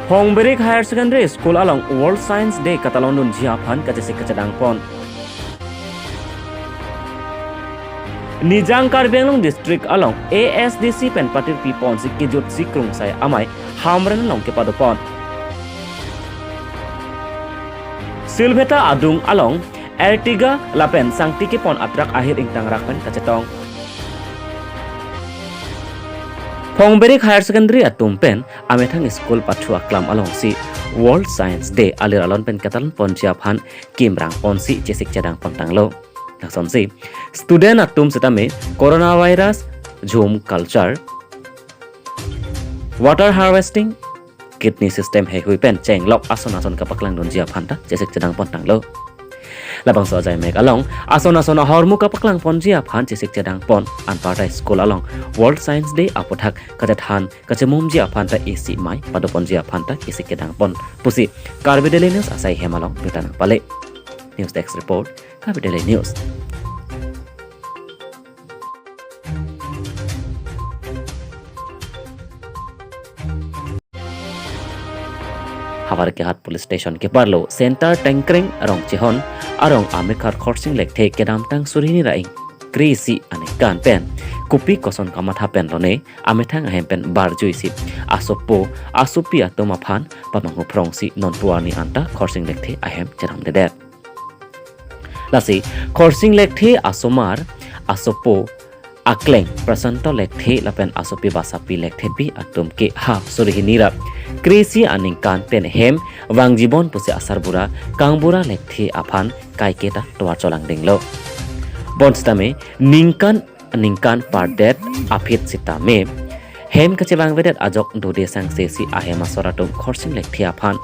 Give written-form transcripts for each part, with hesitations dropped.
Hongberik Higher Secondary School along World Science Day Katalondun Jiapan kajasik kacadang pon. Nijang Karbianglong District along ASDC pen patir pipon si kijut si krung saya amai hamren long kepadopon. Silveta adung along Ertiga lapen sangti kepon atrak akhir ingtang rakpen kacetong. Hongberik Higher Secondary at Tumpen, amethang school patua klam along si World Science Day alir alon pen katalan pon Japan kimrang pon si jesik cadang pon tanglo. Nakson si student at tum setame coronavirus, zoom culture, water harvesting, kidney system he hui pen cheng lok ason kapaklang don Japan ta jesik cadang pon tanglo. Labang so jai mek along ason hormu kapaklang pon Japan jesik cadang pon anpartai school along World Science Day apothak kajathan kachemum Japan ta isi mai padopon Japan ta jesik cadang pon pusi Karbi Daily News asai hemalong bitanang pale. News Desk Report Karbi Daily News. Habar ke hat police station ke parlo center tankring arong chihon arong amekar khorsing lekte kedam tang surini raing krisi ane kan pen kupi koson kamatha pen lone amethang ahem pen barjui si asopo asupia tomaphan pamangu prongsi non puani anta khorsing lekte ahem cheram de lasi khorsing lekte asomar asopo akleng prasanto lekte lapen asopi basapi lekte bi atum ke ha surihinira krisi aning kan pen hem wang jibon pusi asar bura kangbura lekthi aphan kaiketa toar cholang dinglo bonstame ningkan pardet aphit sitame hem kachewang vedet ajok dode sangse si ahema soratum khorsing lekthi aphan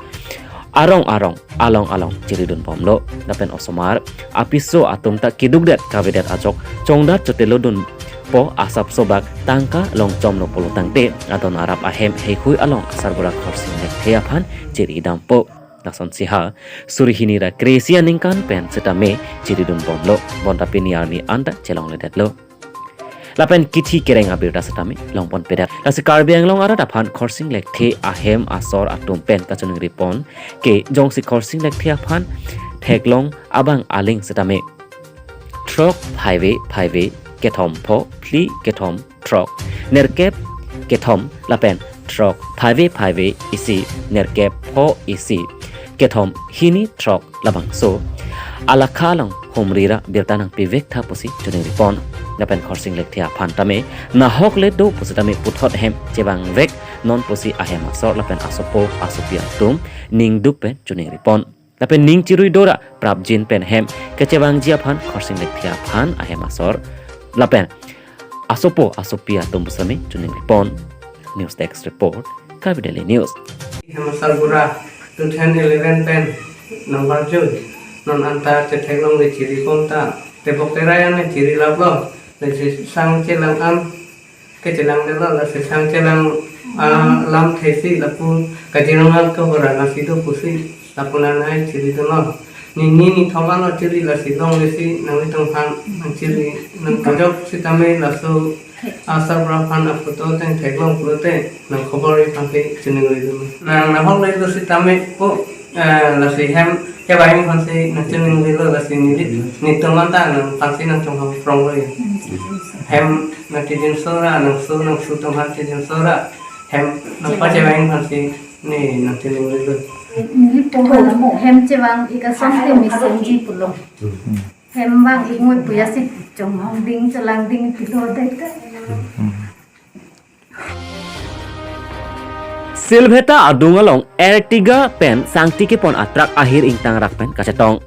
along ciridun pomlo dapen osomar apiso atumta kidugdet kavedet ajok chongdat chotelodun po asap sobak tangka long chomno polo tangte adon arab ahem hehui along asar bura khorsing lekthi aphan ciri dampo nason siha surihinira kresia ningkan pen setame ciridun pomlo bonda piniarni anda celong ledetlo lapen kithi kereng abirda setame longpon pedat lasi Karbi Anglong ara daphan khorsing lekthi ahem asor atum pen kachuning ripon ke jongsi khorsing lekthi aphan theklong abang aling setame trok highway kethom pho pli kethom trok nerkep kethom lapen trok highway isi nerkep pho isi kethom hini trok labang so alakhalong homrira birtanang pivek tha pusi chuning ripon lapen khorsing lekthia phantame na hok le do pusitame puthot hem chebang vek non pusi ahem asor lapen asopo asopia tum ning dupe chuning ripon lapen ning chirui dora prabjin pen hem kechebang jia phan khorsing lekthia phan ahem asor lapen asopo asopia tum pusame chuning ripon. News Desk Report Karbi Daily News. Masarbura 2011 pen number 2 non anta ceteklong de ciri konta te pokerayan ne ciri lablo de sang celang am ke celang de la se sang celang lam thesi lapun kajinongal ko rana sido pusi lapunan ai ciri to no ni thogano ciri la sidong le si nang tong han ciri nang kajok sitame la so asar berapaan foto teng teklong pulote nang khobori pangke jeneng itu nang hong le sitame po la si hem ke bahin pangse nang jeneng itu la si ni tomanta nang pangse nang tong hong from le hem nang tidin sora nang su tong hat tidin sora hem nang pa je bahin pangse ni nang jeneng itu ni po na mo hem chewang ikasam te misenji pulo hem bang ingoi puyasi chong hong ding chalang ding pilo dai Silveta adung along Ertiga pen sangti ke pon atrak akhir ingtang rakpen kacetong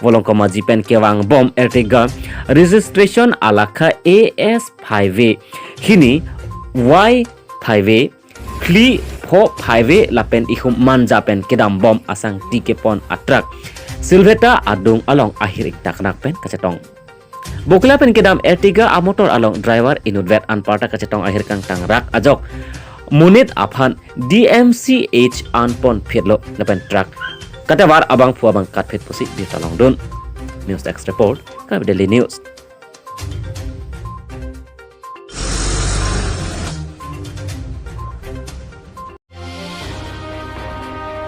volong komaji pen kewang bom Ertiga registration alakha AS5 hini Y5 kli pho 5 lapen ihum manja pen kedam bom asang tike pon atrak Silveta adung along akhir ingtang rakpen kacetong Bokla pen kedam Ertiga a motor along driver inudvet anparta kacetong akhir kang tang rak ajok munit aphan DMCH anpon phirlo lapen truck katawar abang pu abang katphet pusi di talong dun. News Desk Report Karbi Daily News.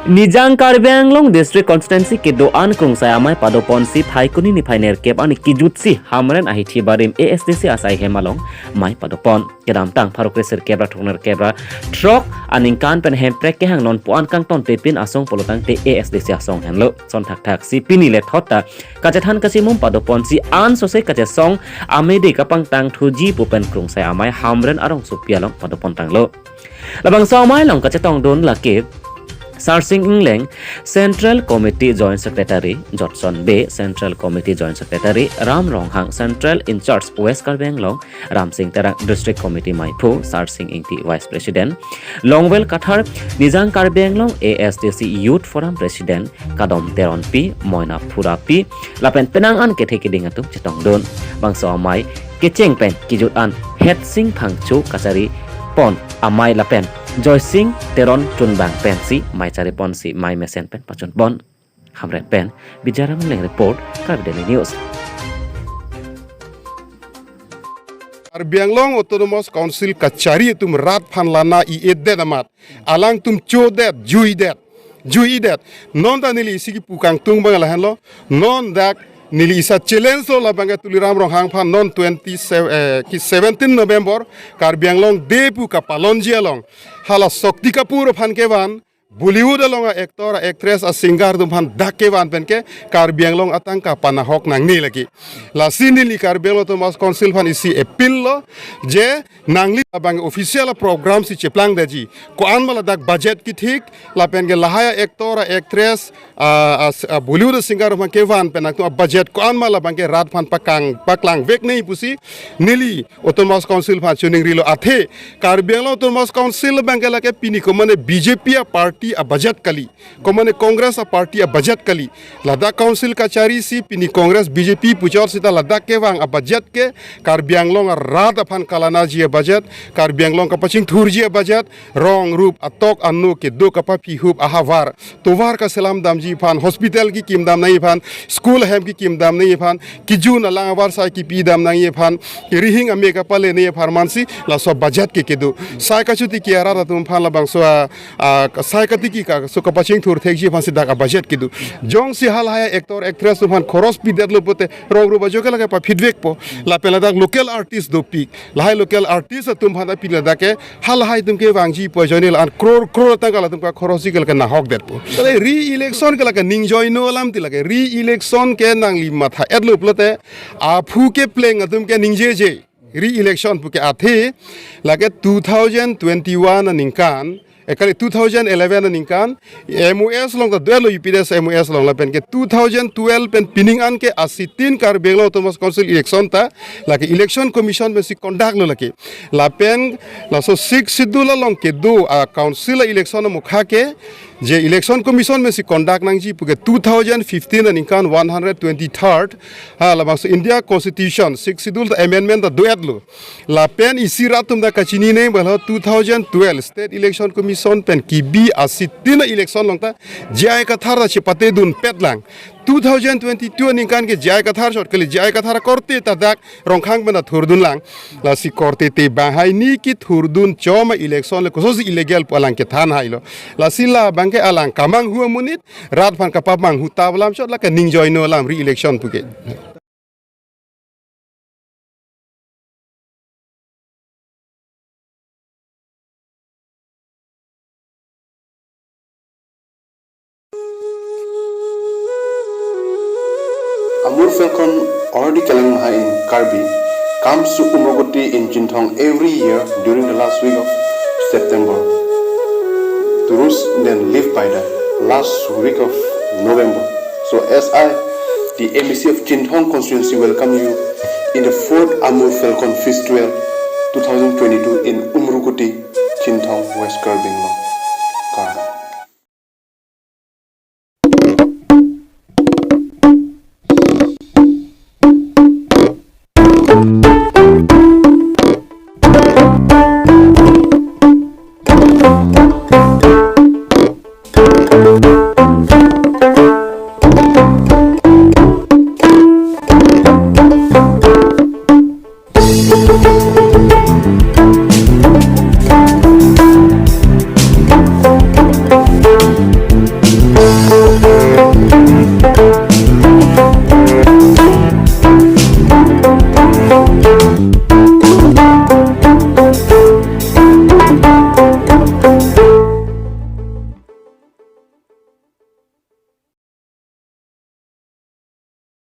Nijang Karbi Anglong District Constituency ke doan krungsai amai padopon si phaikuni ni phainer kep ani kijutsi hamren ahi thibarim ASDC asai hemalong mai padopon kedam tang pharokresir kebra thongner kebra trok aning kan pen hem prek ke hang non puan kang ton pepin asong polotang te ASDC asong henlo son thak thak si pini le thota kachathan kasimum padopon si an sose kachasong amedi kapang tang thuji pupen krungsai amai hamren arong supialong padopon tanglo labang so amai long kachatong don lake Sarsing Ingleng Central Committee Joint Secretary Johnson Bay Central Committee Joint Secretary Ram Ronghang Central In Charge West Karbi Anglong Ram Singh Terang District Committee Maipu Sarsing Ingti Vice President Longwell Kathar Nijang Karbi Anglong ASDC Youth Forum President Kadom Teron P Moina Phura P Lapen Penang An Kethe Kiding Atum Chetong Don Bangso Amai Kecheng Pen Kijut An Head Sing Phangchu Kasari Pon Amai Lapen Joy Singh Teron Chunbang Pensi Mai Chari Ponsi Mai Mesen Pen Pachon Bon Hamret Pen Bijara Mengleng Report Karbi Daily News Karbi Anglong Autonomous Council Kachari tum rat phan lana I edde damat alang tum chodet jui det non da nili sigi pukang tung bang lahan lo non dak nili isa challenge lo labanga tuliram rong hang phan non 17 November Karbi Anglong depu ka palonjia long hala Shakti Kapoor phan kewan Bollywood along actor actress a singer dum phan dakewan penke Karbi Anglong atang ka panahok nang ni lagi la sinili Karbi Anglong Autonomous Council phan isi appeal lo je nangli abang official program si cheplang daji ko an mala dak budget ki thik la pen ge lahaya actor actress Bollywood singer phan kewan penak to budget ko an mala bang ke rat phan paklang vek nei pusi nili Autonomous Council phan chuning rilo athe Karbi Anglong Autonomous Council bang ke la ke pini ko mane BJP party a budget kali komane Congress a party a budget kali Ladakh Council ka chari si pini Congress BJP puchor sita Ladakh ke wang a budget ke Karbi Anglong a rat aphan kalana ji a budget Karbi Anglong ka paching thur ji a budget rong rup atok annu ke do ka papi hup ahavar tovar ka salam dam ji phan hospital ki kim dam nai phan school hem ki kim dam nai phan kijun alang war sai ki pi dam nai phan rihing ame ka pale nei pharmacy la so budget ke kedu sai ka chuti ki ara tum phan la bang so sai katiki ka so kapaching thur thekji phan sidak budget kidu jong si hal haya actor actress phan khoros pi det lopote rong ru bajo kala pa feedback po la pela dak local artist do pik la hai local artist tum phan pi la dak hal hai tum ke wangji po jonil an crore ta kala tum ka khorosi kala na hok det po re election kala ka ning join no lam ti la ke re election ke nang li matha et loplote a phu ke playing tum ke ning je re election pu ke athe la ke 2021 ningkan ekali 2011 ningkan MOS long da duelo UPDS MOS long la pen ke 2012 pen pining an ke asitin Karbi Anglong Autonomous Council election ta la ke election commission me si conduct lo la ke la pen la so 6 schedule long ke do council election mukha ke je election commission me si conduct nang ji puke 2015 ningkan 123rd la bang India constitution 6 schedule amendment da duet lo la pen isi ratum da kachini ne bal 2012 state election commission pen ki bi asitin election long ta jai ka thar chi pate dun petlang 2022 ningkan ke jai ka thar shot kali jai ka thar korte ta dak rongkhang bena thurdun lang la si korte te bahai ni ki thurdun choma election le kosos illegal palang ke than hailo la sila bangke alang kamang huwa munit rat phan kapamang huta blam shot la ka ning join no lam re election puke Amur Falcon already Kalang Maha in Karbi comes to Umrokoti in Jinthong every year during the last week of September. Tourists then live by the last week of November. So as the MEC of Jinthong constituency, welcome you in the 4th Amur Falcon Festival 2022 in Umrokoti, Jinthong, West Karbi.